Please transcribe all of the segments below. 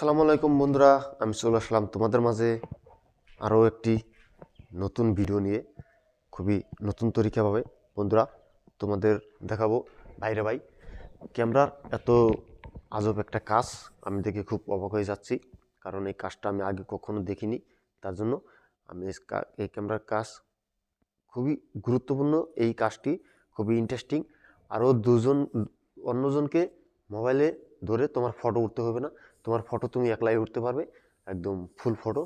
আসসালামু আলাইকুম বন্ধুরা, আমি চলে আসলাম তোমাদের মাঝে আরও একটি নতুন ভিডিও নিয়ে। খুবই নতুন তরিকাভাবে বন্ধুরা তোমাদের দেখাবো। ভাইরে ভাই, ক্যামেরার এত আজব একটা কাজ আমি দেখে খুব অবাক হয়ে যাচ্ছি, কারণ এই কাজটা আমি আগে কখনো দেখিনি। তার জন্য আমি এই ক্যামেরার কাজ খুবই গুরুত্বপূর্ণ, এই কাজটি খুবই ইন্টারেস্টিং। আরও অন্যজনকে মোবাইলে ধরে তোমার ফটো উঠতে হবে না, তোমার ফটো তুমি একলাই উঠতে পারবে, একদম ফুল ফটো।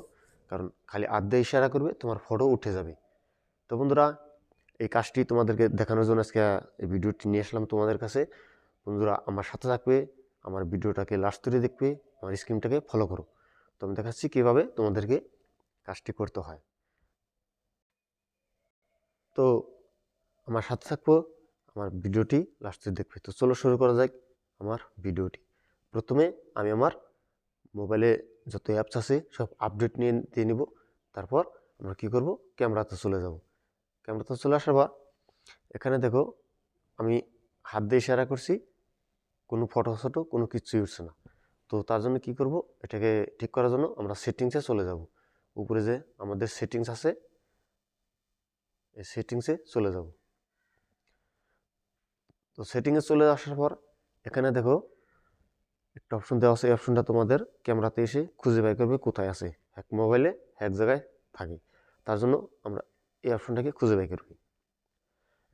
কারণ খালি আধা ইশারা করবে, তোমার ফটো উঠে যাবে। তো বন্ধুরা, এই কাজটি তোমাদেরকে দেখানোর জন্য আজকে এই ভিডিওটি নিয়ে আসলাম তোমাদের কাছে। বন্ধুরা আমার সাথে থাকবে, আমার ভিডিওটাকে লাস্ট ধরে দেখবে, আমার স্ক্রিনটাকে ফলো করো। তো আমি দেখাচ্ছি কীভাবে তোমাদেরকে কাজটি করতে হয়। তো আমার সাথে থাকবো, আমার ভিডিওটি লাস্টে দেখবে। তো চলো শুরু করা যাক আমার ভিডিওটি। প্রথমে আমি আমার মোবাইলে যত অ্যাপস আছে সব আপডেট দিয়ে নিব। তারপর আমরা কী করব, ক্যামেরাতে চলে যাব। ক্যামেরাতে চলে আসার পর এখানে দেখো আমি হাত দিয়ে ইশারা করছি, কোনো ফটো কোনো কিছুই উঠছে না। তো তার জন্য কী করব, এটাকে ঠিক করার জন্য আমরা সেটিংসে চলে যাব। উপরে যে আমাদের সেটিংস আছে, এই সেটিংসে চলে যাব। তো সেটিংয়ে চলে আসার পর এখানে দেখো একটা অপশন দেওয়া আছে। এই অপশনটা তোমাদের ক্যামেরাতে এসে খুঁজে বের করবে কোথায় আছে। এক মোবাইলে এক জায়গায় থাকে, তার জন্য আমরা এই অপশনটাকে খুঁজে বের করবে।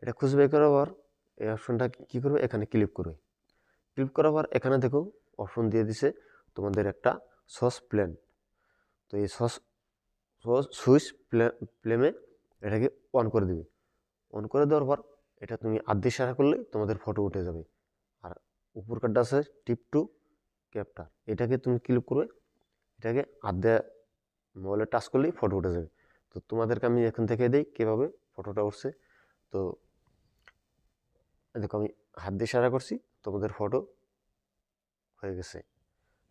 এটা খুঁজে বের করার পর এই অপশনটা কী করবে, এখানে ক্লিক করবে। ক্লিক করার পর এখানে দেখো অপশন দিয়ে দিছে তোমাদের একটা সস প্লেন। তো এই সুইচ প্লেমে এটাকে অন করে দিবে। অন করে দেওয়ার পর এটা তুমি আধ ইশারা করলে তোমাদের ফটো উঠে যাবে। আর উপর কার্ডটা আছে টিপ টু ক্যাপচার, এটাকে তুমি ক্লিক করবে। এটাকে আধা মোবাইলে টাচ করলেই ফটো উঠে যাবে। তো তোমাদেরকে আমি এখন থেকে দিই কীভাবে ফটোটা উঠছে। তো দেখো আমি হাত দিয়ে ইশারা করছি, তোমাদের ফটো হয়ে গেছে।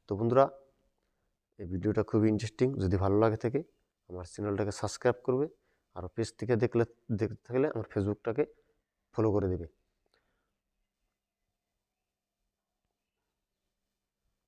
তো বন্ধুরা, এই ভিডিওটা খুবই ইন্টারেস্টিং। যদি ভালো লাগে থাকে আমার চ্যানেলটাকে সাবস্ক্রাইব করবে, আর পেজ থেকে দেখতে থাকলে আমার ফেসবুকটাকে ফলো করে দেবে।